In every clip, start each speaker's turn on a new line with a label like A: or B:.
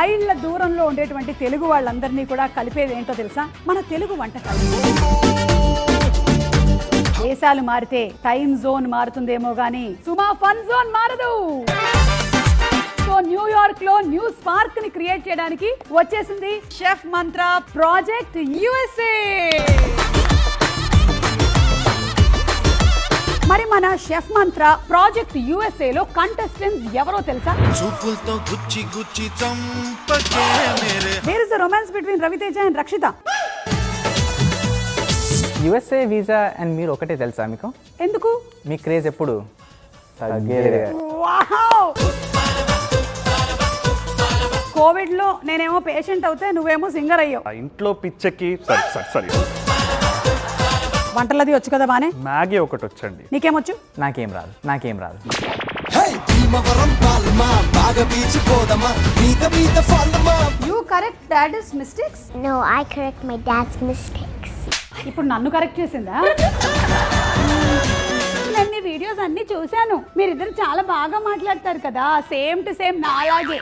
A: మైళ్ళ దూరంలో ఉండేటువంటి తెలుగు వాళ్ళందరినీ కూడా కలిపేది ఏంటో తెలుసా? మన తెలుగు వంటకాలు. దేశాలు మారితే టైం జోన్ మారుతుందేమో గానీ సుమా ఫన్ జోన్ మారదు. సో న్యూయార్క్ లో న్యూ స్పార్క్ ని క్రియేట్ చేయడానికి వచ్చేసింది షెఫ్ మంత్ర ప్రాజెక్ట్ యుఎస్ఏ. మరి మన షెఫ్ మంత్ర ప్రాజెక్ట్ యుఎస్ఏ లో కంటెస్టెంట్స్ ఎవరో తెలుసా? There is the romance between Raviteja and Rakshitha.
B: USA visa and మీరు ఒకటే తెలుసా మీకు?
A: ఎందుకు?
B: మీ క్రేజ్ ఎప్పుడు తగ్గేది.
A: కోవిడ్ లో నేనేమో పేషెంట్ అవుతే నువ్వేమో సింగర్ అయ్యావు.
C: ఇంట్లో పిచ్చకి సరి
A: వంటలది వచ్చు కదా బానే?
C: మ్యాగీ ఒకటి వచ్చండి.
A: నీకేమొచ్చు?
B: నాకేం రాదు.
A: You correct dad's mistakes?
D: No, I correct my dad's mistakes.
A: ఇప్పుడు నన్ను కరెక్ట్ చేసిందా? నేను వీడియోస్ అన్ని చూశాను. మీరిద్దరు చాలా బాగా మాట్లాడతారు కదా, సేమ్ టు సేమ్ నాలాగే.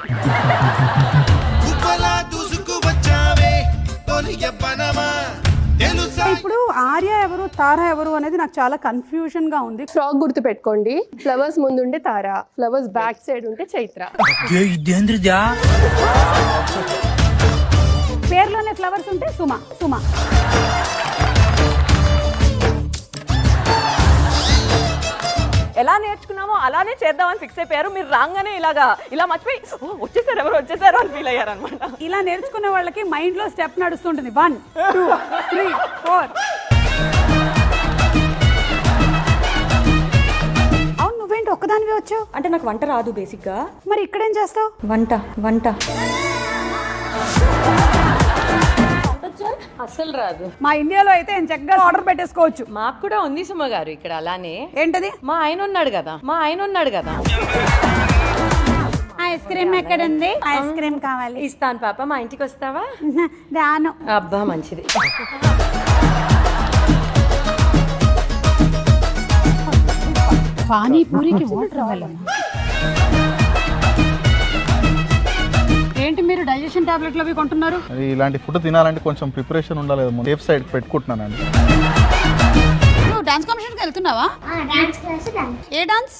A: ఇప్పుడు ఆర్య ఎవరు తారా ఎవరు అనేది నాకు చాలా కన్ఫ్యూజన్ గా ఉంది.
E: ఫ్రాక్ గుర్తు పెట్టుకోండి. ఫ్లవర్స్ ముందుండే తారా, ఫ్లవర్స్ బ్యాక్ సైడ్ ఉంటే చైత్ర.
A: పేర్లోనే ఫ్లవర్స్ ఉంటే సుమ.
F: ఎలా నేర్చుకున్నామో అలానే చేద్దామని ఫిక్స్ అయిపోయారు. మీరు రాగానే ఇలా మర్చిపోయి ఎవరు వచ్చేసారు అని ఫీల్ అయ్యారు అనమాట.
A: ఇలా నేర్చుకునే వాళ్ళకి మైండ్ లో స్టెప్ నడుస్తుంటుంది. 1 2 3 4. అవును, నువ్వేంటి ఒక్కదానివే వచ్చావు?
F: అంటే నాకు వంట రాదు బేసిక్ గా.
A: మరి ఇక్కడేం చేస్తావు?
F: వంట అసలు రాదు.
A: మా ఇండియాలో అయితే చక్కగా ఆర్డర్ పెట్టేసుకోవచ్చు.
F: మాకు కూడా ఉంది సుమ గారు ఇక్కడ అలానే.
A: ఏంటది?
F: మా ఆయన ఉన్నాడు కదా.
A: ఐస్ క్రీమ్ ఎక్కడుంది? ఐస్ క్రీమ్ కావాలి.
F: ఇస్తాను పాప, మా ఇంటికి వస్తావా?
A: రాను.
F: అబ్బా మంచిది.
A: పానీపూరికి వాటర్ మెలన్. ఏంటి మీరు డైజెషన్ టాబ్లెట్లు అవి కొంటున్నారు?
G: అది ఇలాంటి ఫుడ్ తినాలంటే కొంచెం ప్రిపరేషన్ ఉండాలి. సేఫ్ సైడ్ పెట్టుకుంటున్నానండి.
A: నువ్వు డాన్స్ కాంపిటీషన్కి వెళ్తున్నావా?
D: Dance class.
A: ఏ డాన్స్?